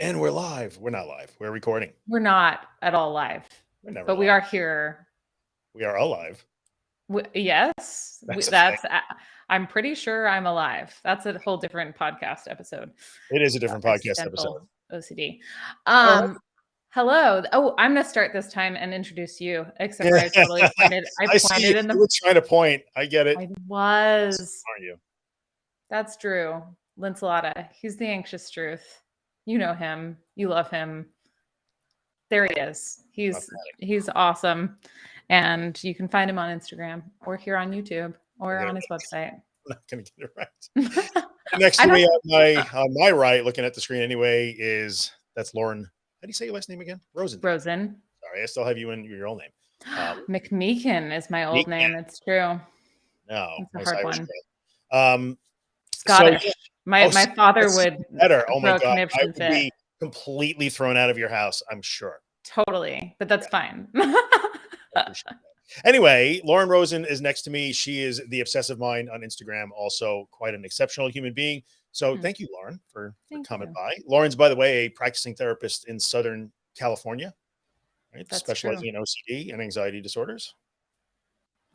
And we're live. We're not live. We're recording. We're not at all live, We're never but we live. are here. We are alive. Yes, That's a that's. thing. I'm pretty sure I'm alive. That's a whole different podcast episode. It is a different podcast episode. Existential OCD. All right. Hello. Oh, I'm gonna start this time and introduce you. Except for I totally pointed. I see you. in the. You were trying to point. I get it. I was. Aren't you? That's Drew Linsalata. He's the anxious truth. You know him. You love him. There he is. He's awesome. And you can find him on Instagram or here on YouTube or on his website. I'm not going to get it right. Next to me on my right, looking at the screen anyway, that's Lauren. How do you say your last name again? Rosen. Sorry, I still have you in your old name. McMeekin is my old name. It's true. No, it's a hard one. Scottish. So, my father would better. Oh my God, I would be completely thrown out of your house, I'm sure. Totally, but that's fine. Anyway, Lauren Rosen is next to me. She is the obsessive mind on Instagram, also quite an exceptional human being. So thank you, Lauren, for coming by. Lauren's, by the way, a practicing therapist in Southern California, right? Specializing in OCD and anxiety disorders.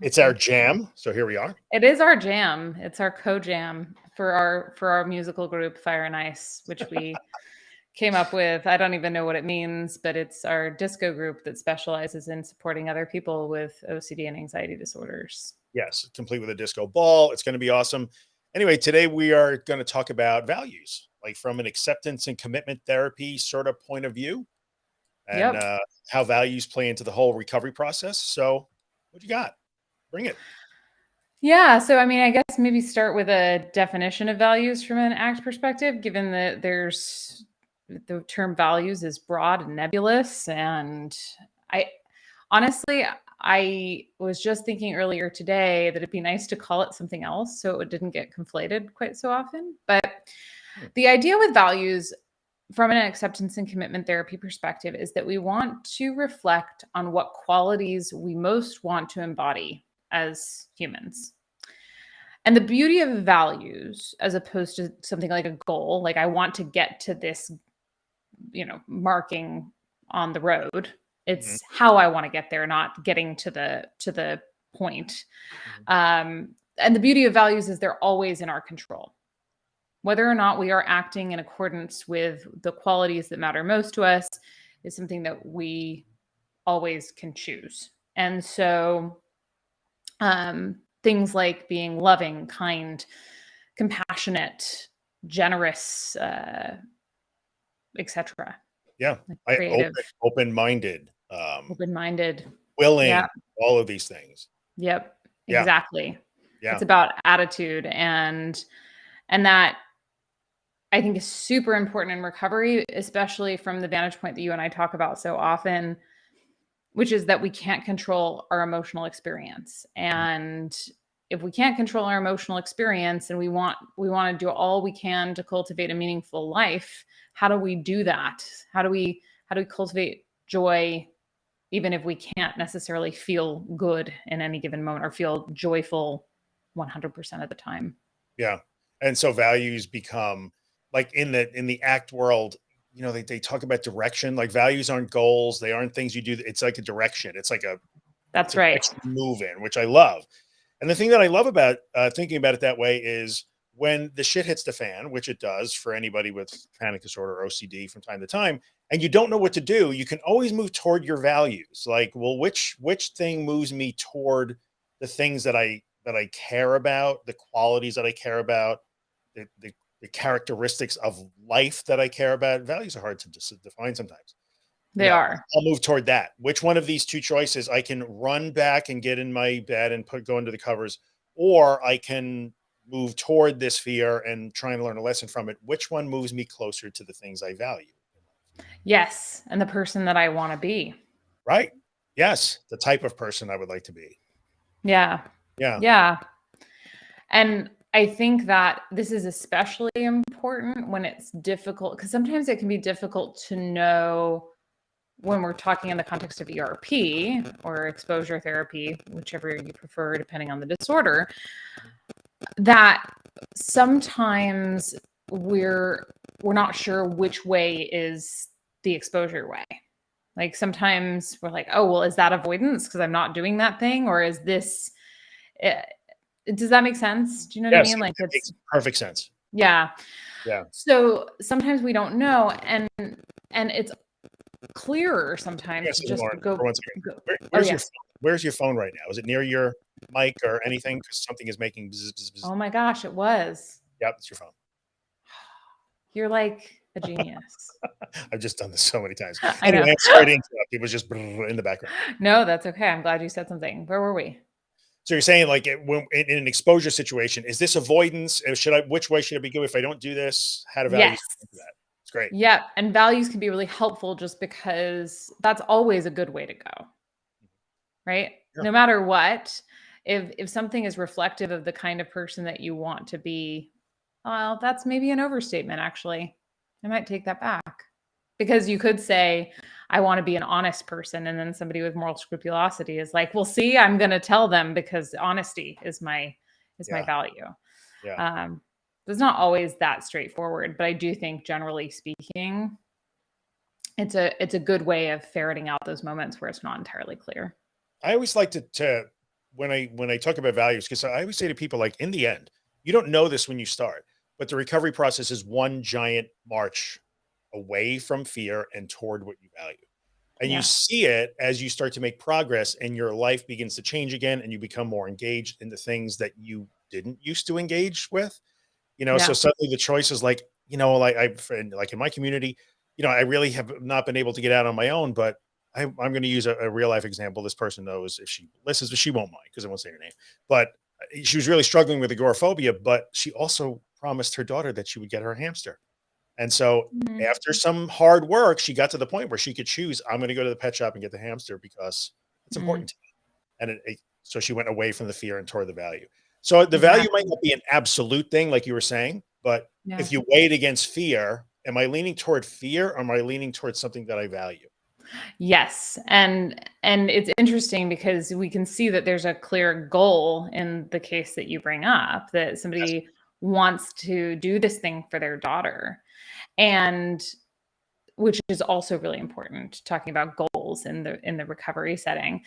It's our jam. So here we are. It is our jam. It's our co-jam for our musical group, Fire and Ice, which we came up with. I don't even know what it means, but it's our disco group that specializes in supporting other people with OCD and anxiety disorders. Yes, complete with a disco ball. It's going to be awesome. Anyway, today we are going to talk about values, like from an acceptance and commitment therapy sort of point of view, and how values play into the whole recovery process. So what you got? Bring it. Yeah. So, I mean, I guess maybe start with a definition of values from an ACT perspective, given that the term values is broad and nebulous. And I was just thinking earlier today that it'd be nice to call it something else so it didn't get conflated quite so often. But the idea with values from an acceptance and commitment therapy perspective is that we want to reflect on what qualities we most want to embody as humans. And the beauty of values, as opposed to something like a goal, like I want to get to this, marking on the road. It's how I want to get there, not getting to the point. And the beauty of values is they're always in our control. Whether or not we are acting in accordance with the qualities that matter most to us is something that we always can choose. And so things like being loving, kind, compassionate, generous, etc. Yeah, open-minded, willing, all of these things. Yep, exactly. Yeah. It's about attitude, and that I think is super important in recovery, especially from the vantage point that you and I talk about so often, which is that we can't control our emotional experience. And if we can't control our emotional experience and we want to do all we can to cultivate a meaningful life, how do we do that? How do we cultivate joy, even if we can't necessarily feel good in any given moment or feel joyful 100% of the time? Yeah. And so values become, like in the ACT world, they talk about direction. Like values aren't goals. They aren't things you do. It's like a direction. It's like that's right. Move in, which I love. And the thing that I love about thinking about it that way is when the shit hits the fan, which it does for anybody with panic disorder or OCD from time to time, and you don't know what to do, you can always move toward your values. Like, well, which thing moves me toward the things that I care about, the qualities that I care about, the characteristics of life that I care about. Values are hard to define sometimes. They are. I'll move toward that. Which one of these two choices I can run back and get in my bed and go into the covers, or I can move toward this fear and try and learn a lesson from it. Which one moves me closer to the things I value? Yes. And the person that I want to be. Right. Yes. The type of person I would like to be. Yeah. Yeah. Yeah. And I think that this is especially important when it's difficult, because sometimes it can be difficult to know when we're talking in the context of ERP or exposure therapy, whichever you prefer, depending on the disorder, that sometimes we're we're not sure which way is the exposure way. Like sometimes we're like, oh, well, is that avoidance because I'm not doing that thing? Or is this, does that make sense? Do you know what I mean? Like it makes perfect sense. Yeah. Yeah. So sometimes we don't know. And it's clearer sometimes to just go. Where's your phone right now? Is it near your mic or anything? Because something is making bzz, bzz, bzz. Oh my gosh, it was. Yep, it's your phone. You're like a genius. I've just done this so many times. I know. I'm sorry to interrupt. It was just in the background. No, that's okay. I'm glad you said something. Where were we? So you're saying like when in an exposure situation, is this avoidance? Which way should I be going if I don't do this? How do values do that? It's great. Yeah. And values can be really helpful just because that's always a good way to go. Right? Yeah. No matter what, if something is reflective of the kind of person that you want to be, well, that's maybe an overstatement, actually. I might take that back. Because you could say, I want to be an honest person. And then somebody with moral scrupulosity is like, well, see, I'm going to tell them because honesty is my value. Yeah. It's not always that straightforward, but I do think generally speaking, it's a good way of ferreting out those moments where it's not entirely clear. I always like to when I talk about values, because I always say to people, like, in the end, you don't know this when you start, but the recovery process is one giant march away from fear and toward what you value. And you see it as you start to make progress and your life begins to change again and you become more engaged in the things that you didn't used to engage with, so suddenly the choice is like, like in my community, I really have not been able to get out on my own, but I'm going to use a real life example. This person knows if she listens, but she won't mind because I won't say her name, but she was really struggling with agoraphobia, but she also promised her daughter that she would get her a hamster. And so after some hard work, she got to the point where she could choose, I'm going to go to the pet shop and get the hamster because it's important to me. And so she went away from the fear and toward the value. So the value might not be an absolute thing, like you were saying, but if you weigh it against fear, am I leaning toward fear or am I leaning towards something that I value? Yes. And it's interesting because we can see that there's a clear goal in the case that you bring up, that somebody wants to do this thing for their daughter. And which is also really important, talking about goals in the recovery setting.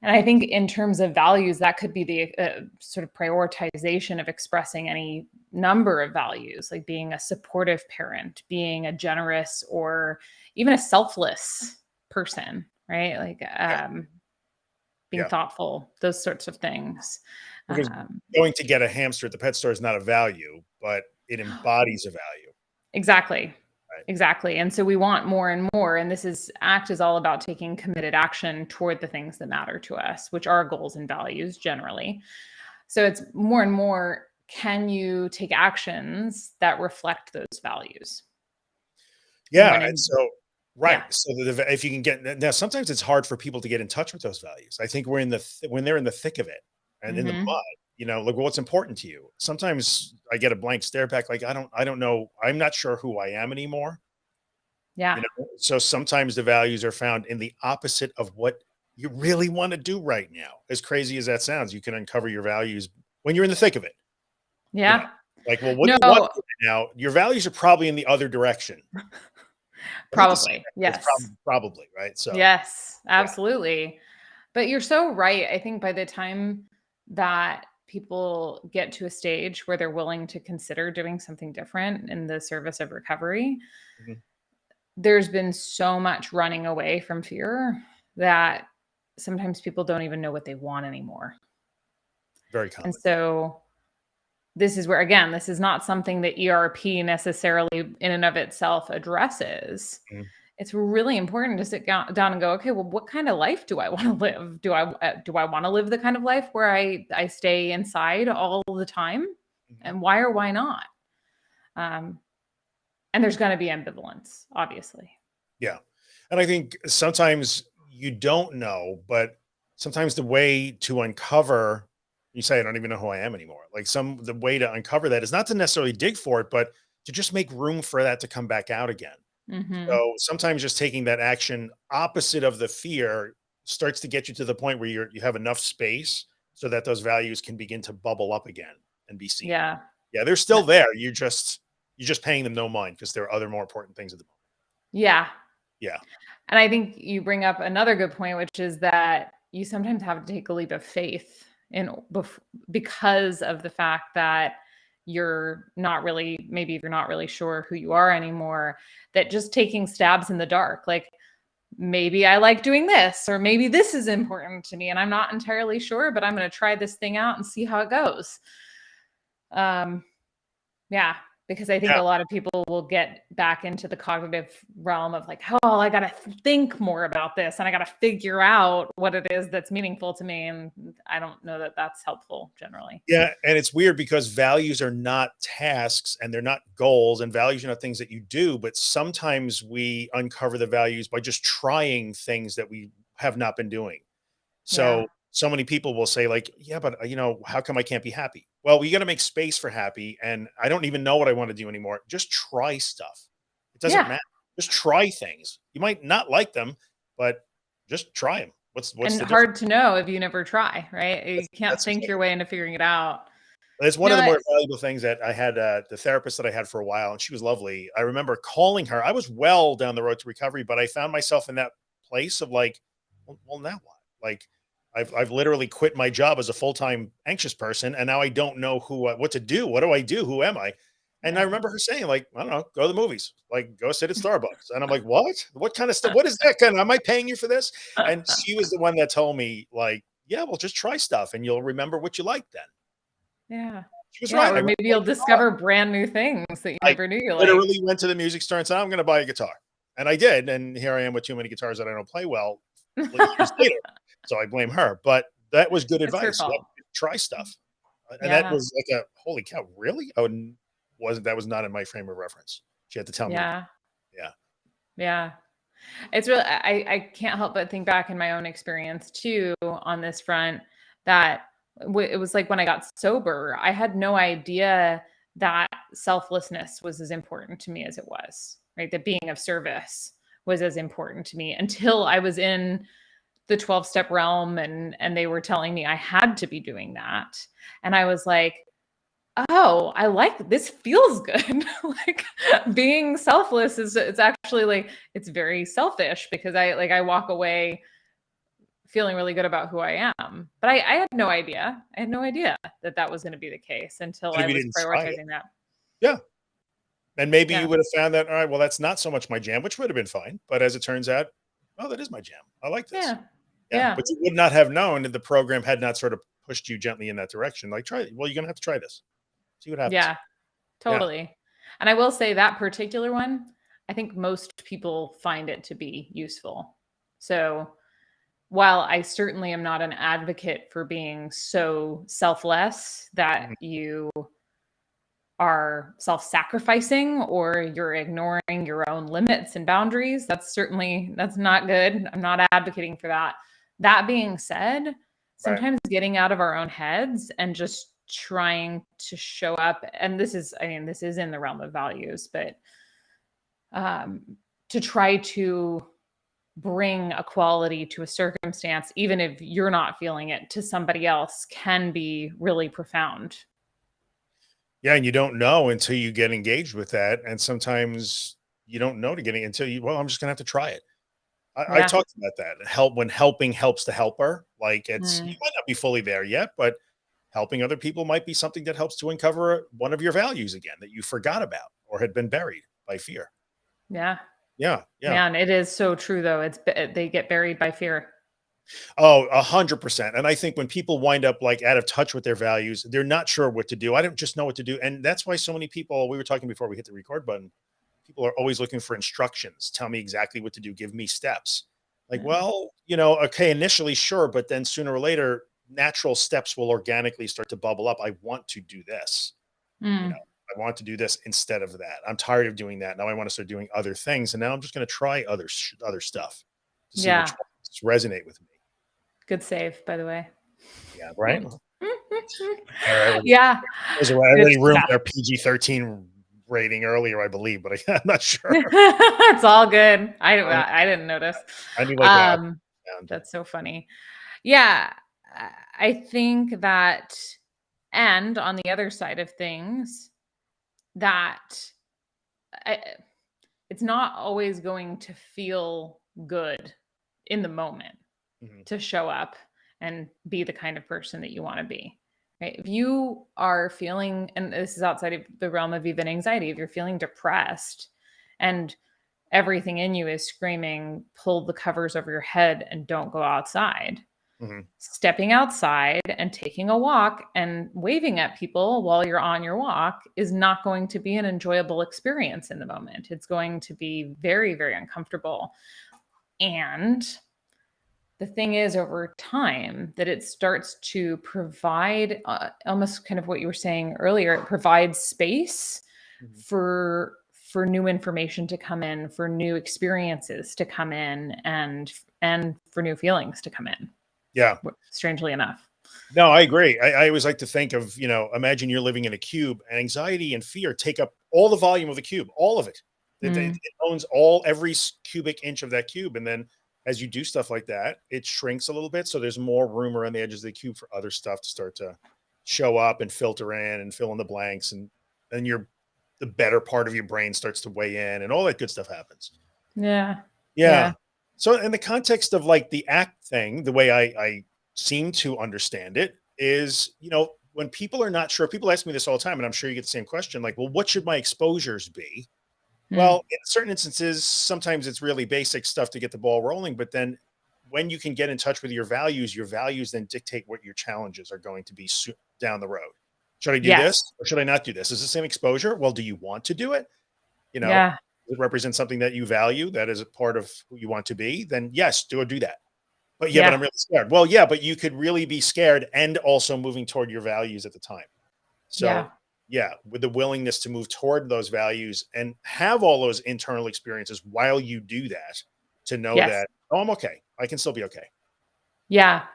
And I think in terms of values, that could be the sort of prioritization of expressing any number of values, like being a supportive parent, being a generous or even a selfless person, right? Like being thoughtful, those sorts of things. Because going to get a hamster at the pet store is not a value, but it embodies a value. Exactly. Exactly. And so we want more and more. And ACT is all about taking committed action toward the things that matter to us, which are goals and values generally. So it's more and more, can you take actions that reflect those values? Yeah. And so, So if you can get, now sometimes it's hard for people to get in touch with those values. I think when they're in the thick of it and in the mud, like, what's important to you. Sometimes I get a blank stare back. Like, I don't know. I'm not sure who I am anymore. Yeah. So sometimes the values are found in the opposite of what you really want to do right now. As crazy as that sounds, you can uncover your values when you're in the thick of it. Yeah. Like, well, what do you want now? Your values are probably in the other direction. Probably. Yes. Probably. Right. So yes, absolutely. But you're so right. I think by the time that people get to a stage where they're willing to consider doing something different in the service of recovery, there's been so much running away from fear that sometimes people don't even know what they want anymore. Very common. And so this is where, again, this is not something that ERP necessarily in and of itself addresses. It's really important to sit down and go, okay, well, what kind of life do I want to live? Do I want to live the kind of life where I stay inside all the time? And why or why not? And there's going to be ambivalence, obviously. Yeah. And I think sometimes you don't know, but sometimes the way to uncover, you say, I don't even know who I am anymore. Like the way to uncover that is not to necessarily dig for it, but to just make room for that to come back out again. So sometimes just taking that action opposite of the fear starts to get you to the point where you have enough space so that those values can begin to bubble up again and be seen. Yeah. Yeah. They're still there. You just You're just paying them no mind because there are other more important things at the moment. Yeah. Yeah. And I think you bring up another good point, which is that you sometimes have to take a leap of faith because of the fact that you're not really, maybe if you're not really sure who you are anymore, that just taking stabs in the dark, like maybe I like doing this, or maybe this is important to me and I'm not entirely sure, but I'm going to try this thing out and see how it goes. Yeah, because I think a lot of people will get back into the cognitive realm of like, oh, I got to think more about this and I got to figure out what it is that's meaningful to me. And I don't know that that's helpful generally. Yeah. And it's weird because values are not tasks and they're not goals, and values are not things that you do. But sometimes we uncover the values by just trying things that we have not been doing. So, so many people will say like, yeah, but how come I can't be happy? Well, you got to make space for happy. And I don't even know what I want to do anymore. Just try stuff. It doesn't matter. Just try things. You might not like them, but just try them. What's and the hard to know if you never try, right? You can't think your way into figuring it out. It's one of the more valuable things that I had, the therapist that I had for a while, and she was lovely. I remember calling her. I was well down the road to recovery, but I found myself in that place of like, well now what? Like, I've literally quit my job as a full-time anxious person, and now I don't know what to do. What do I do? Who am I? And I remember her saying, like, I don't know, go to the movies, like go sit at Starbucks. And I'm like, what? What kind of stuff? What is that kind of? Am I paying you for this? And she was the one that told me, like, yeah, well, just try stuff, and you'll remember what you like then. Yeah. She was right. Or maybe you'll discover brand new things that you never knew you liked. I literally went to the music store and said, I'm going to buy a guitar. And I did. And here I am with too many guitars that I don't play well years later. So I blame her. But that was good advice. Try stuff. And that was like holy cow, really? Oh, that was not in my frame of reference. She had to tell me. Yeah. It's really, I can't help but think back in my own experience too on this front, that it was like when I got sober, I had no idea that selflessness was as important to me as it was, right? That being of service was as important to me until I was in the 12-step realm and they were telling me I had to be doing that. And I was like, oh, I like this, feels good. Like being selfless it's actually like, it's very selfish because I walk away feeling really good about who I am. But I had no idea. I had no idea that was going to be the case until I was prioritizing that. Yeah. And maybe you would have found that, all right, well, that's not so much my jam, which would have been fine. But as it turns out, oh, that is my jam. I like this. Yeah. But you would not have known if the program had not sort of pushed you gently in that direction. Like, you're going to have to try this. See what happens. Yeah, totally. Yeah. And I will say that particular one, I think most people find it to be useful. So while I certainly am not an advocate for being so selfless that you are self-sacrificing or you're ignoring your own limits and boundaries, that's not good. I'm not advocating for that. That being said, sometimes getting out of our own heads and just trying to show up, and this is in the realm of values, but to try to bring a quality to a circumstance, even if you're not feeling it, to somebody else can be really profound. Yeah, and you don't know until you get engaged with that, and sometimes you don't know until I'm just gonna have to try it. I talked about that. When helping helps the helper. Like you might not be fully there yet, but helping other people might be something that helps to uncover one of your values again that you forgot about or had been buried by fear. Yeah. Yeah. Man, it is so true though. They get buried by fear. Oh, 100%. And I think when people wind up like out of touch with their values, they're not sure what to do. I don't just know what to do. And that's why so many people, we were talking before we hit the record button, people are always looking for instructions. Tell me exactly what to do. Give me steps. Like, well, okay, initially, sure. But then sooner or later, natural steps will organically start to bubble up. I want to do this. I want to do this instead of that. I'm tired of doing that. Now I want to start doing other things. And now I'm just going to try other stuff to see which ones resonate with me. Good save, by the way. Yeah, right? Yeah. I already ruined our PG-13 rating earlier, I believe, but I'm not sure. It's all good. I didn't notice. I knew like that's so funny. Yeah. I think that, and on the other side of things, that it's not always going to feel good in the moment to show up and be the kind of person that you want to be. Right? If you are feeling, and this is outside of the realm of even anxiety, if you're feeling depressed and everything in you is screaming, pull the covers over your head and don't go outside. Stepping outside and taking a walk and waving at people while you're on your walk is not going to be an enjoyable experience in the moment. It's going to be very, very uncomfortable. And the thing is, over time, that it starts to provide almost kind of what you were saying earlier. It provides space for new information to come in, for new experiences to come in, and for new feelings to come in. Yeah. Strangely enough. No, I agree. I always like to think of, imagine you're living in a cube, and anxiety and fear take up all the volume of the cube, all of it. It owns every cubic inch of that cube. And then as you do stuff like that, it shrinks a little bit. So there's more room around the edges of the cube for other stuff to start to show up and filter in and fill in the blanks. And then the better part of your brain starts to weigh in and all that good stuff happens. Yeah. So in the context of like the ACT thing, the way I seem to understand it is, when people are not sure, people ask me this all the time, and I'm sure you get the same question, like, well, what should my exposures be? Well, in certain instances, sometimes it's really basic stuff to get the ball rolling. But then when you can get in touch with your values then dictate what your challenges are going to be down the road. Should I do this or should I not do this? Is the same exposure? Well, do you want to do it? Does it represent something that you value, that is a part of who you want to be? Then yes, do that. But but I'm really scared. Well, yeah, but you could really be scared and also moving toward your values at the time. So with the willingness to move toward those values and have all those internal experiences while you do that, to know that, oh, I'm okay. I can still be okay. Yeah.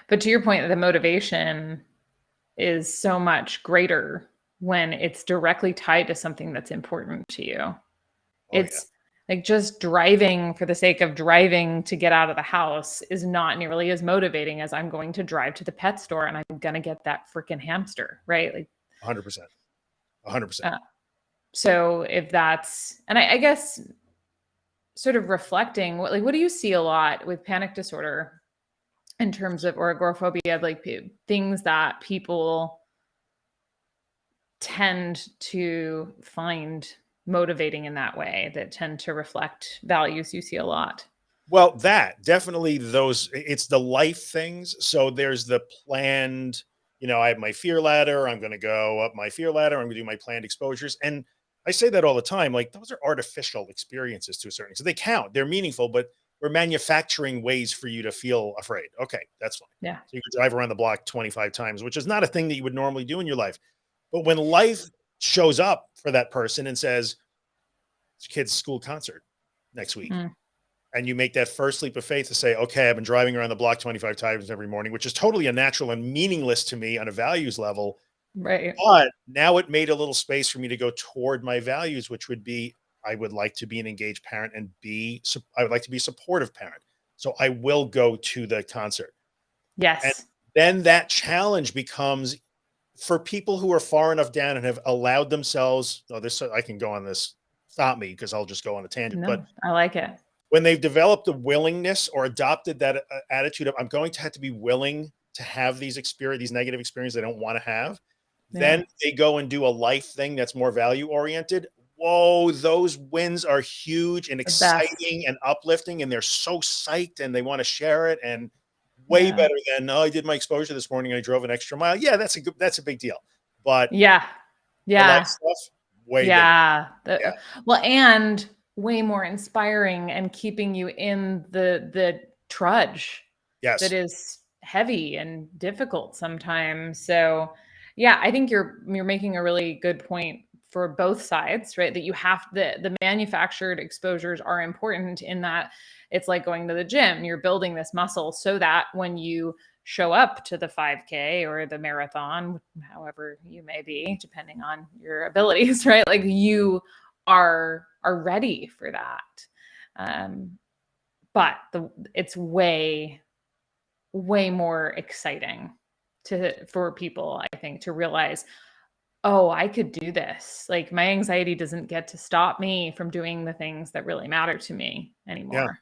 But to your point, the motivation is so much greater when it's directly tied to something that's important to you. It's like just driving for the sake of driving to get out of the house is not nearly as motivating as I'm going to drive to the pet store and I'm going to get that freaking hamster, right? Like 100%. 100%. So if that's, and I guess sort of reflecting, what do you see a lot with panic disorder in terms of, or agoraphobia, like things that people tend to find motivating in that way, that tend to reflect values you see a lot? Well, that definitely it's the life things. So there's the planned, I have my fear ladder. I'm going to go up my fear ladder. I'm going to do my planned exposures. And I say that all the time, like those are artificial experiences to a certain extent. So they count, they're meaningful, but we're manufacturing ways for you to feel afraid. Okay, that's fine. Yeah. So you can drive around the block 25 times, which is not a thing that you would normally do in your life. But when life shows up for that person and says, it's kid's school concert next week, and you make that first leap of faith to say, okay, I've been driving around the block 25 times every morning, which is totally unnatural and meaningless to me on a values level. Right. But now it made a little space for me to go toward my values, which would be, I would like to be an engaged parent and I would like to be a supportive parent. So I will go to the concert. Yes. And then that challenge becomes, for people who are far enough down and have allowed themselves, I can go on this, stop me because I'll just go on a tangent. No, but I like it. When they've developed the willingness or adopted that attitude of, I'm going to have to be willing to have these negative experiences I don't want to have, then they go and do a life thing that's more value oriented. Whoa, those wins are huge and exciting and uplifting, and they're so psyched and they want to share it, and way better than, I did my exposure this morning and I drove an extra mile. Yeah, that's a big deal. But the life stuff, way bigger. Well, and way more inspiring and keeping you in the trudge that is heavy and difficult sometimes. So I think you're making a really good point for both sides, right? That you have the manufactured exposures are important in that it's like going to the gym. You're building this muscle so that when you show up to the 5K or the marathon, however you may be, depending on your abilities, right? Like you are ready for that. But it's way more exciting for people, I think, to realize, oh, I could do this. Like my anxiety doesn't get to stop me from doing the things that really matter to me Yeah. anymore.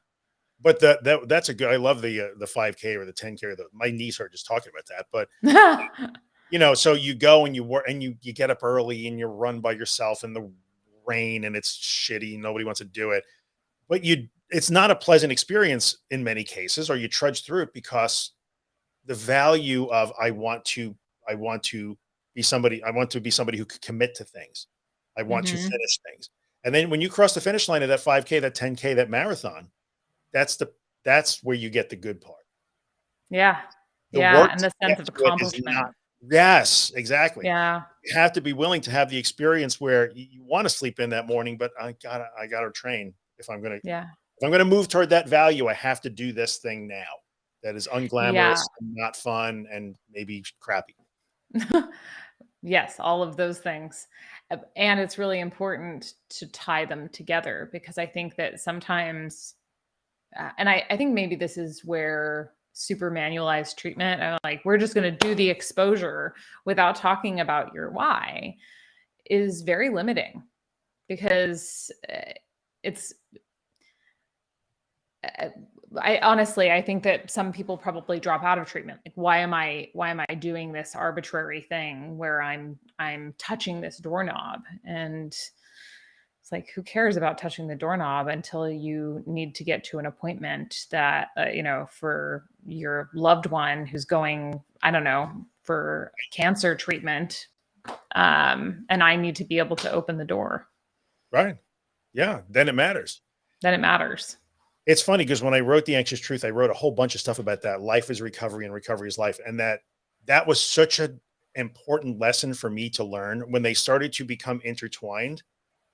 But that's a good, I love the 5K or the 10K or my niece are just talking about that. But so you go and you work and you get up early and you run by yourself in the rain and it's shitty. Nobody wants to do it. But it's not a pleasant experience in many cases, or you trudge through it because the value of I want to I want to be somebody who could commit to things. I want to Mhm. finish things. And then when you cross the finish line of that 5K, that 10K, that marathon, that's the that's where you get the good part. Yeah. The Yeah, work and to the get sense of to it is not. accomplishment. Yes, exactly. Yeah. You have to be willing to have the experience where you want to sleep in that morning, but I gotta train Yeah. if I'm gonna move toward that value, I have to do this thing now that is Yeah. unglamorous and not fun and maybe crappy. Yes, all of those things. And it's really important to tie them together because I think that sometimes, and I think maybe this is where super manualized treatment, like we're just going to do the exposure without talking about your why, is very limiting because it's uh, I honestly, I think that some people probably drop out of treatment. Like, why am I doing this arbitrary thing where I'm touching this doorknob? And it's like, who cares about touching the doorknob until you need to get to an appointment that, for your loved one who's going, I don't know, for cancer treatment. And I need to be able to open the door. Right. Yeah. Then it matters. Then it matters. It's funny because when I wrote The Anxious Truth, I wrote a whole bunch of stuff about that. Life is recovery and recovery is life. And that was such an important lesson for me to learn when they started to become intertwined.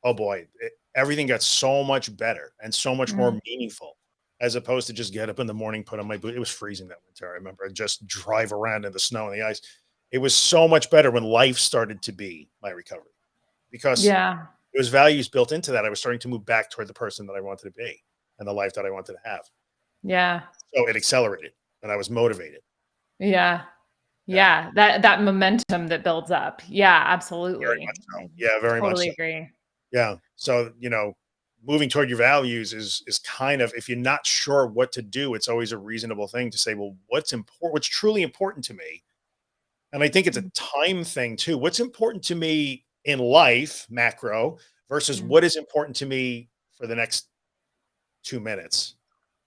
Oh boy, everything got so much better and so much more Mhm. meaningful as opposed to just get up in the morning, put on my boot. It was freezing that winter. I remember, and just drive around in the snow and the ice. It was so much better when life started to be my recovery because Yeah. there was values built into that. I was starting to move back toward the person that I wanted to be and the life that I wanted to have. Yeah. So it accelerated and I was motivated. Yeah. Yeah, Yeah, that momentum that builds up. Yeah, very absolutely. much so. I Yeah, very much so. totally agree. Yeah. So, moving toward your values is kind of, if you're not sure what to do, it's always a reasonable thing to say, well, what's truly important to me? And I think it's a Mhm. time thing too. What's important to me in life, macro, versus Mhm. what is important to me for the next 2 minutes?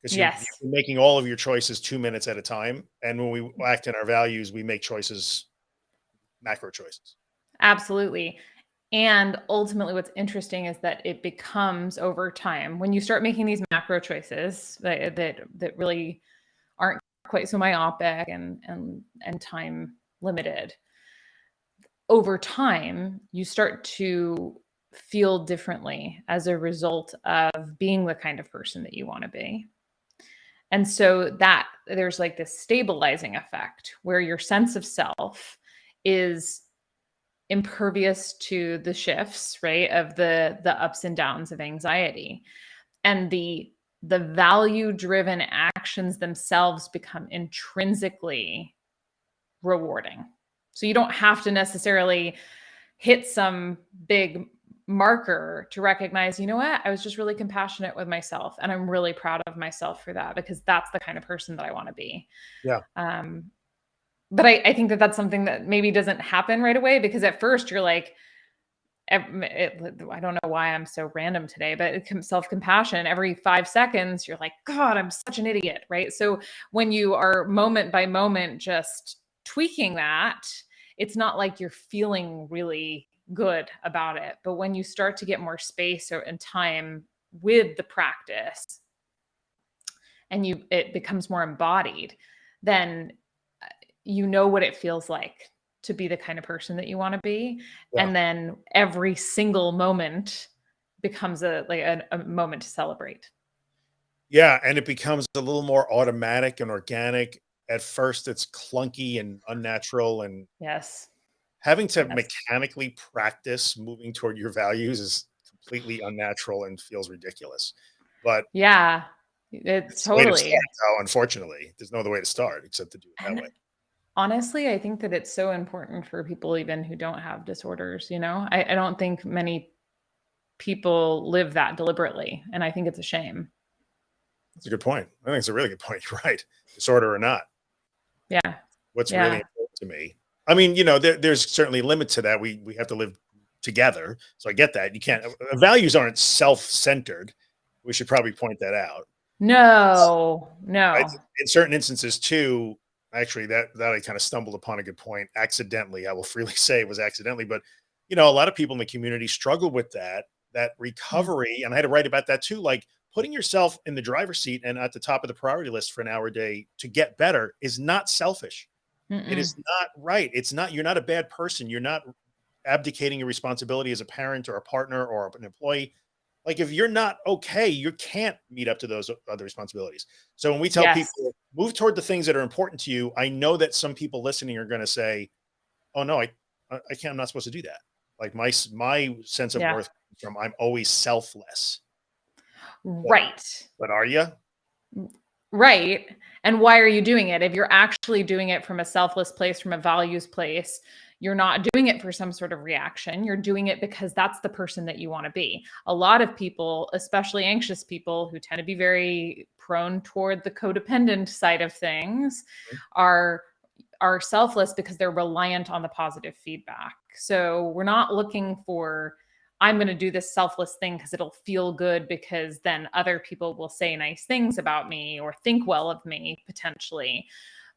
Because you're Yes, making all of your choices 2 minutes at a time. And when we act in our values, we make choices, macro choices. absolutely. And ultimately, what's interesting is that it becomes over time when you start making these macro choices that really aren't quite so myopic and time limited. Over time, you start to feel differently as a result of being the kind of person that you want to be. And so that there's like this stabilizing effect where your sense of self is impervious to the shifts, right? Of the ups and downs of anxiety. And the value driven actions themselves become intrinsically rewarding. So you don't have to necessarily hit some big marker to recognize, you know what, I was just really compassionate with myself and I'm really proud of myself for that because that's the kind of person that I want to be. Yeah. um, but I think that that's something that maybe doesn't happen right away because at first you're like I don't know why I'm so random today, but self-compassion every 5 seconds you're like, god, I'm such an idiot, right? So when you are moment by moment just tweaking that, it's not like you're feeling really good about it. But when you start to get more space and time with the practice and it becomes more embodied, then you know what it feels like to be the kind of person that you want to be. Yeah. And then every single moment becomes a moment to celebrate. Yeah, and it becomes a little more automatic and organic. At first, it's clunky and unnatural, and Yes. having to Yes. mechanically practice moving toward your values is completely unnatural and feels ridiculous. But Yeah. It's it's the way to start, totally. though, unfortunately. There's no other way to start except to do it that And way. Honestly, I think that it's so important for people even who don't have disorders, I don't think many people live that deliberately, and I think it's a shame. That's a good point. I think it's a really good point. You're right. Disorder or not. Yeah. What's really Yeah. important to me. I mean, there's certainly a limit to that. We have to live together. So I get that. You can't values aren't self-centered. We should probably point that out. No. In certain instances too, actually that I kind of stumbled upon a good point accidentally. I will freely say it was accidentally, but a lot of people in the community struggle with that Mm. recovery. And I had to write about that too. Like putting yourself in the driver's seat and at the top of the priority list for an hour a day to get better is not selfish. It is Mm-mm. not right. You're not a bad person. You're not abdicating your responsibility as a parent or a partner or an employee. Like if you're not okay, you can't meet up to those other responsibilities. So when we tell Yes. people move toward the things that are important to you, I know that some people listening are going to say, "Oh no, I can't. I'm not supposed to do that." Like my sense of Yeah. worth comes from I'm always selfless. But, Right. but are you? Right. And why are you doing it? If you're actually doing it from a selfless place, from a values place, you're not doing it for some sort of reaction. You're doing it because that's the person that you want to be. A lot of people, especially anxious people who tend to be very prone toward the codependent side of things, are selfless because they're reliant on the positive feedback. So we're not looking for I'm going to do this selfless thing because it'll feel good because then other people will say nice things about me or think well of me potentially.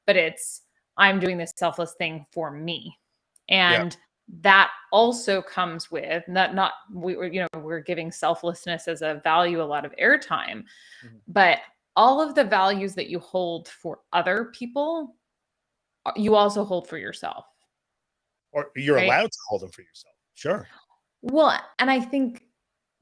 But it's I'm doing this selfless thing for me. Yeah. And that also comes with not we're giving selflessness as a value a lot of airtime, Mhm. but all of the values that you hold for other people, you also hold for yourself, Or you're right? allowed to hold them for yourself. Sure. Well, and I think,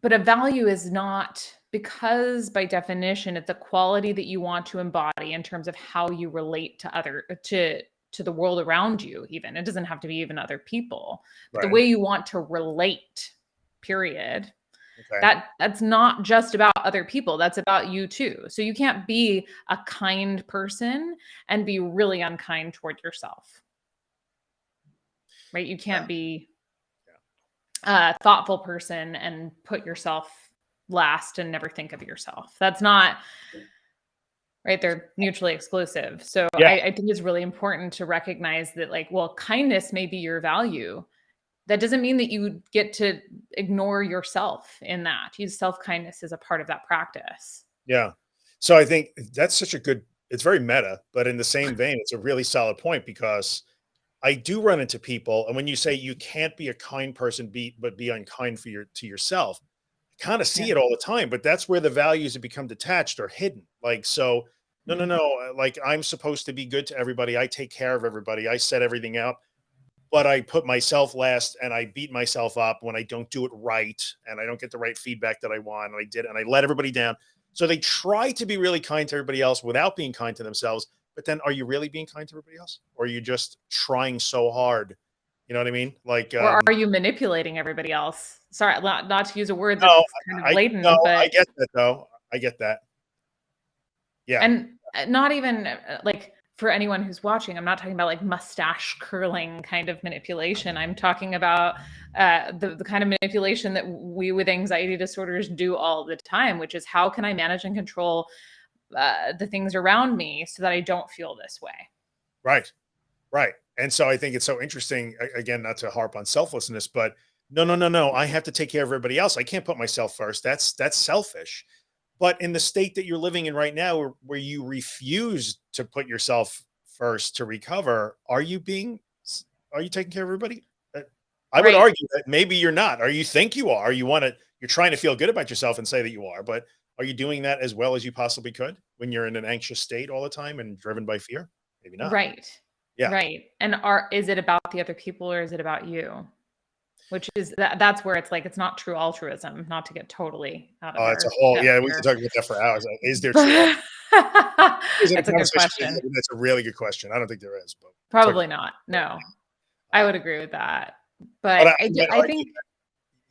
but a value is not because by definition, it's a quality that you want to embody in terms of how you relate to to the world around you, even. It doesn't have to be even other people, but the Right. way you want to relate, period. Okay. That's not just about other people. That's about you too. So you can't be a kind person and be really unkind toward yourself, right? You Yeah. can't be Yeah. a thoughtful person and put yourself last and never think of yourself. That's not right. They're mutually exclusive. So Yeah. I think it's really important to recognize that, like, well, kindness may be your value. That doesn't mean that you get to ignore yourself in that. Use self kindness as a part of that practice. Yeah. So I think that's such a good it's very meta, but in the same vein, it's a really solid point because I do run into people, and when you say you can't be a kind person, but be unkind to yourself, I kind of Yeah. see it all the time. But that's where the values that become detached are hidden. Like, so no, no, Mm. no. Like I'm supposed to be good to everybody. I take care of everybody. I set everything up, but I put myself last, and I beat myself up when I don't do it right, and I don't get the right feedback that I want, and and I let everybody down. So they try to be really kind to everybody else without being kind to themselves. But then, are you really being kind to everybody else, or are you just trying so hard? You know what I mean? Like, Or are you manipulating everybody else? Sorry, not to use a word no, that's kind of no, laden, I but get that though. I get that. Yeah, and not even like for anyone who's watching, I'm not talking about like mustache curling kind of manipulation. I'm talking about the kind of manipulation that we with anxiety disorders do all the time, which is how can I manage and control the things around me so that I don't feel this way. right, right. And so I think it's so interesting. Again, not to harp on selflessness, but no, no, no, no. I have to take care of everybody else. I can't put myself first. That's selfish. But in the state that you're living in right now, where you refuse to put yourself first to recover, are you taking care of everybody? Uh, I would Right. argue that maybe you're not, or you think you are. You're trying to feel good about yourself and say that you are, but are you doing that as well as you possibly could when you're in an anxious state all the time and driven by fear? Maybe not. Right. Yeah. Right. And is it about the other people or is it about you? Which is that's where it's like it's not true altruism, not to get totally out of It's a our whole, depth yeah, we could here. talk about that for hours. Is there true? But Is it a it's a good conversation? question. That's a really good question. I don't think there is, but we can talk Probably about not. that. No, I Uh, would agree with that. but But I might I argue think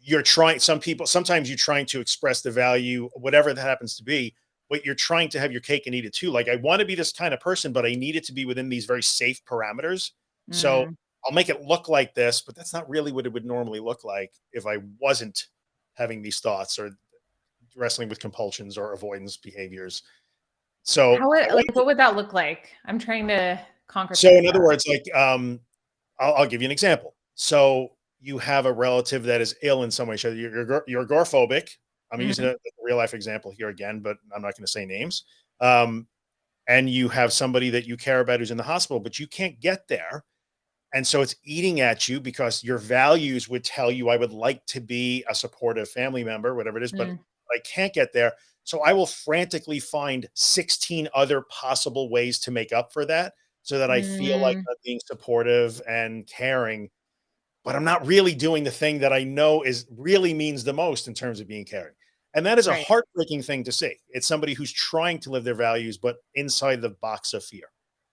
you're trying sometimes you're trying to express the value, whatever that happens to be, but you're trying to have your cake and eat it too. Like, I want to be this kind of person, but I need it to be within these very safe parameters. So I'll make it look like this, but that's not really what it would normally look like if I wasn't having these thoughts or wrestling with compulsions or avoidance behaviors. So what would that look like? I'm trying to conquer. So in other words, like, I'll give you an example. So you have a relative that is ill in some way. So you're agoraphobic. I'm using a real life example here again, but I'm not going to say names. And you have somebody that you care about who's in the hospital, but you can't get there. And so it's eating at you because your values would tell you, I would like to be a supportive family member, whatever it is, but I can't get there. So I will frantically find 16 other possible ways to make up for that so that I feel like I'm being supportive and caring, but I'm not really doing the thing that I know really means the most in terms of being caring. And that is a heartbreaking thing to see. It's somebody who's trying to live their values, but inside the box of fear.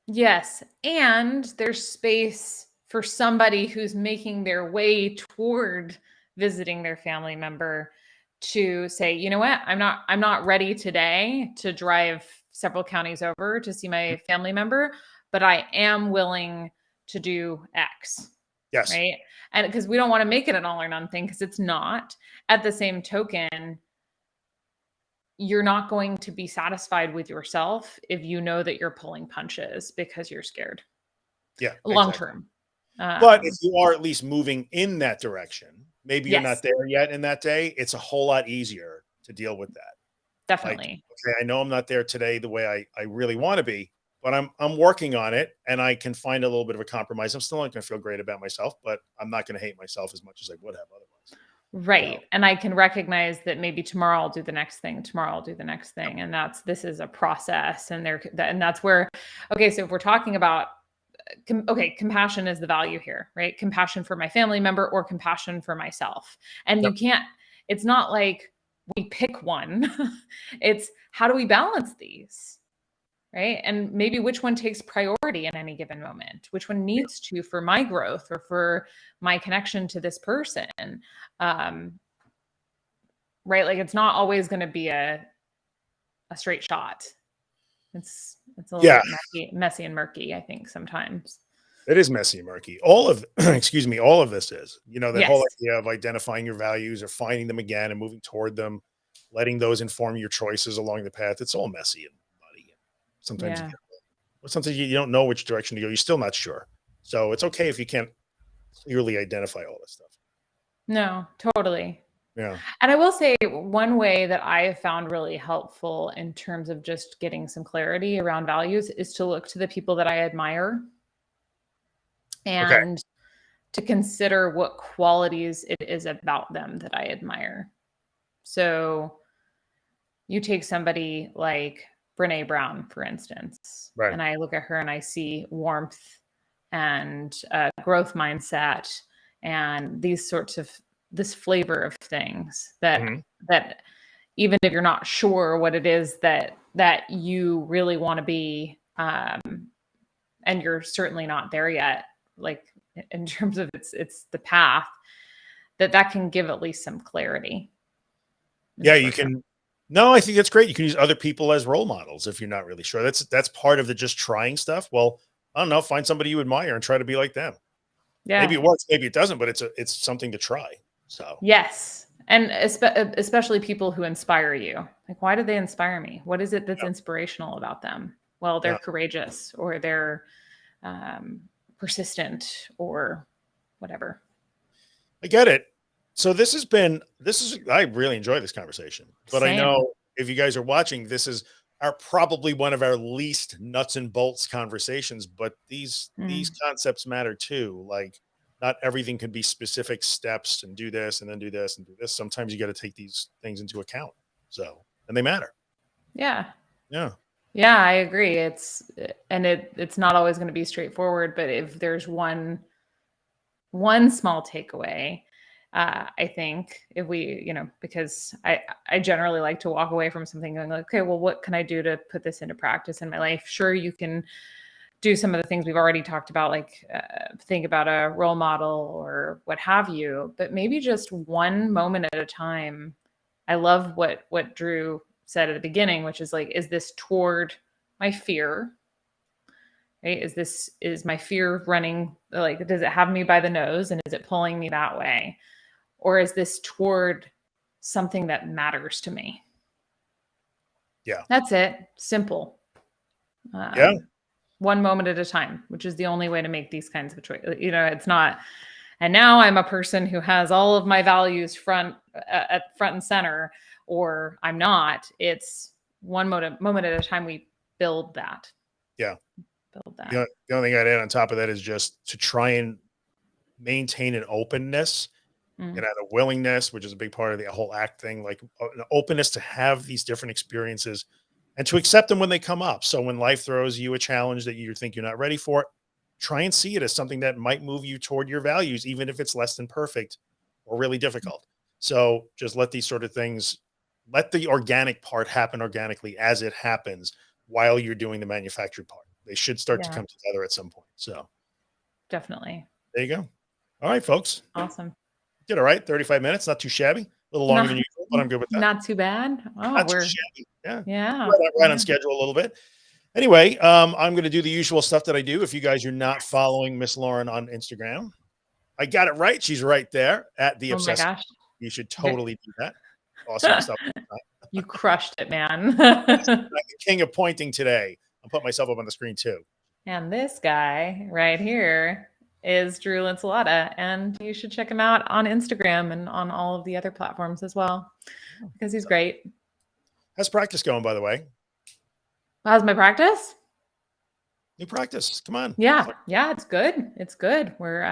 Yes. And there's space for somebody who's making their way toward visiting their family member to say, you know what, I'm not ready today to drive several counties over to see my family member, but I am willing to do X. Yes. Right. And because we don't want to make it an all or none thing, because it's not. At the same token, you're not going to be satisfied with yourself if you know that you're pulling punches because you're scared. Yeah. Long term. But if you are at least moving in that direction, maybe you're not there yet in that day, it's a whole lot easier to deal with that. Definitely. Like, okay, I know I'm not there today the way I really want to be, but I'm working on it and I can find a little bit of a compromise. I'm still not going to feel great about myself, but I'm not going to hate myself as much as I would have otherwise. Right. So, and I can recognize that maybe tomorrow I'll do the next thing. Tomorrow I'll do the next thing. And this is a process. And that's where, okay. So if we're talking about, compassion is the value here, right? Compassion for my family member or compassion for myself. And you can't, it's not like we pick one. It's how do we balance these? Right. And maybe which one takes priority in any given moment, which one needs to for my growth or for my connection to this person. Right. Like it's not always going to be a straight shot. It's a little bit messy and murky, I think sometimes. It is messy and murky. All of all of this is, the whole idea of identifying your values or finding them again and moving toward them, letting those inform your choices along the path. It's all messy and muddy. Sometimes sometimes you don't know which direction to go. You're still not sure. So it's okay if you can't clearly identify all this stuff. No, totally. Yeah. And I will say one way that I have found really helpful in terms of just getting some clarity around values is to look to the people that I admire and to consider what qualities it is about them that I admire. So you take somebody like Brene Brown, for instance, and I look at her and I see warmth and growth mindset and these sorts of this flavor of things that even if you're not sure what it is that you really want to be, and you're certainly not there yet, like in terms of it's the path that can give at least some clarity. Yeah, you can. No, I think that's great. You can use other people as role models if you're not really sure. That's part of the just trying stuff. Well, I don't know, find somebody you admire and try to be like them. Yeah. Maybe it works, maybe it doesn't, but it's something to try. So yes. And especially people who inspire you. Like, why do they inspire me? What is it that's inspirational about them? Well, they're courageous or they're persistent or whatever. I get it. So I really enjoy this conversation, but I know if you guys are watching, this is probably one of our least nuts and bolts conversations, but these concepts matter too. Like, not everything can be specific steps and do this and then do this and do this. Sometimes you got to take these things into account. So, and they matter. Yeah. Yeah. Yeah, I agree. It's not always going to be straightforward, but if there's one small takeaway, I think if we, because I generally like to walk away from something going like, okay, well, what can I do to put this into practice in my life? Sure, you can do some of the things we've already talked about, like think about a role model or what have you, but maybe just one moment at a time. I love what Drew said at the beginning, which is like, is this toward my fear? Right? Is my fear running, like, does it have me by the nose and is it pulling me that way? Or is this toward something that matters to me? Yeah. That's it. Simple. Yeah. One moment at a time, which is the only way to make these kinds of choices. You know, it's not, and now I'm a person who has all of my values front and center, or I'm not. It's one moment at a time. We build that. Yeah. Build that. The only thing I'd add on top of that is just to try and maintain an openness and a willingness, which is a big part of the whole ACT thing, like an openness to have these different experiences and to accept them when they come up. So when life throws you a challenge that you think you're not ready for, try and see it as something that might move you toward your values, even if it's less than perfect or really difficult. So just let these sort of things, let the organic part happen organically as it happens while you're doing the manufactured part. They should start to come together at some point. So definitely. There you go. All right, folks. Awesome. Did all right. 35 minutes. Not too shabby. A little longer than usual, but I'm good with that. Not too bad. Oh, not too shabby. Yeah. Yeah. Right on schedule a little bit. Anyway, I'm going to do the usual stuff that I do. If you guys are not following Miss Lauren on Instagram, I got it right. She's right there at the Obsessive. Oh my gosh. You should totally do that. Awesome stuff. You crushed it, man. I'm the king of pointing today. I'll put myself up on the screen too. And this guy right here is Drew Linsalata, and you should check him out on Instagram and on all of the other platforms as well, because he's great. How's practice going, by the way? How's my practice? New practice. Come on. Yeah. It's good. It's good. We're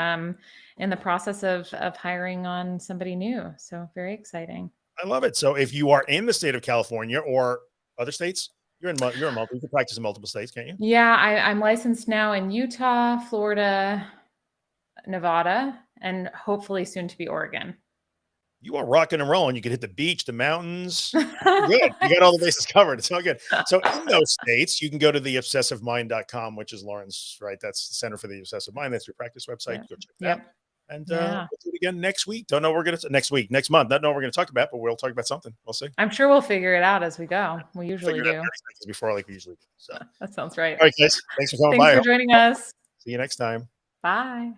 in the process of hiring on somebody new, so very exciting. I love it. So if you are in the state of California or other states, you're in multiple. You can practice in multiple states, can't you? Yeah, I'm licensed now in Utah, Florida, Nevada, and hopefully soon to be Oregon. You are rocking and rolling. You can hit the beach, the mountains. Good. You got all the bases covered. It's all good. So in those states, you can go to theobsessivemind.com, which is Lauren's, right? That's the Center for the Obsessive Mind. That's your practice website. Go check that out. And we'll do it again next week. Don't know what we're going to next month. Don't know what we're going to talk about, but we'll talk about something. We'll see. I'm sure we'll figure it out as we go. We usually do. Before like we usually do. So that sounds right. All right, guys. Thanks for coming by. Thanks for joining us. See you next time. Bye.